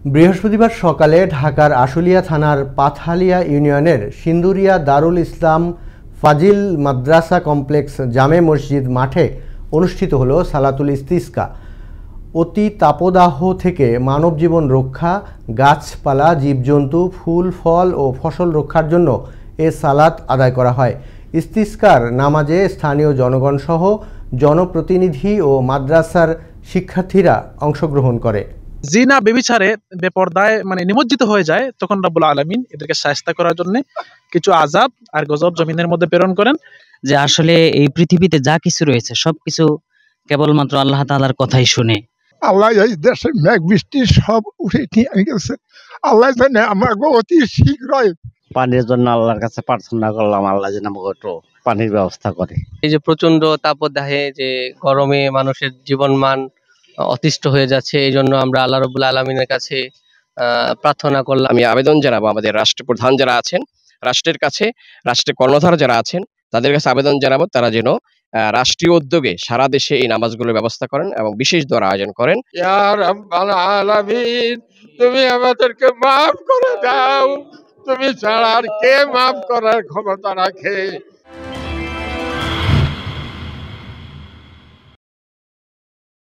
বৃহস্পতিবার সকালে ঢাকার আশুলিয়া থানার পাথালিয়া ইউনিয়নের সিন্দুরিয়া দারুল ইসলাম ফাজিল মাদ্রাসা কমপ্লেক্স জামে মসজিদ মাঠে অনুষ্ঠিত হলো সালাতুল ইস্তিসকা। অতি তাপদাহ থেকে মানব জীবন রক্ষা, গাছপালা, জীবজন্তু, ফুল ফল ও ফসল রক্ষার জন্য এ সালাত আদায় করা হয়। ইস্তিসকার নামাজে স্থানীয় জনগণ সহ জনপ্রতিনিধি ও মাদ্রাসার শিক্ষার্থীরা অংশগ্রহণ করে। জিনা বেবিচারে বেপরদায় নিমজ্জিত হয়ে যায়, তখন রব্বুল আলামিন এদেরকে শায়েস্তা করার জন্য কিছু আযাব আর গজব জমিনের মধ্যে প্রেরণ করেন। যে আসলে এই পৃথিবীতে যা কিছু রয়েছে সবকিছু কেবলমাত্র আল্লাহ তাআলার কথাই শুনে। আল্লাহ এই দেশের মেঘ বৃষ্টি সব উঠে নিয়ে গেছে। আল্লাহ জানে আমাকে অতি শীঘ্রই পানির জন্য আল্লাহর কাছে প্রার্থনা করলাম, আল্লাহ যেন আমাকে একটু পানির ব্যবস্থা করে। এই যে প্রচন্ড তাপদাহে যে গরমে মানুষের জীবনমান অতিষ্ঠ হয়ে যাচ্ছে, এই জন্য আমরা আল্লাহ রাব্বুল আলামিনের কাছে প্রার্থনা করলাম। আমি আবেদন জানাবো আমাদের রাষ্ট্রপ্রধান যারা আছেন, রাষ্ট্রের কাছে, রাষ্ট্রের কর্ণধার যারা আছেন, তাদের কাছে আবেদন জানাবো তারা যেন রাষ্ট্রীয় উদ্যোগে সারা দেশে এই নামাজগুলোর ব্যবস্থা করেন এবং বিশেষ দোয়ার আয়োজন করেন। ইয়া রাব্বাল আলামিন, তুমি আমাদেরকে মাফ করে দাও, তুমি ছাড়া আর কে মাফ করার ক্ষমতা রাখে।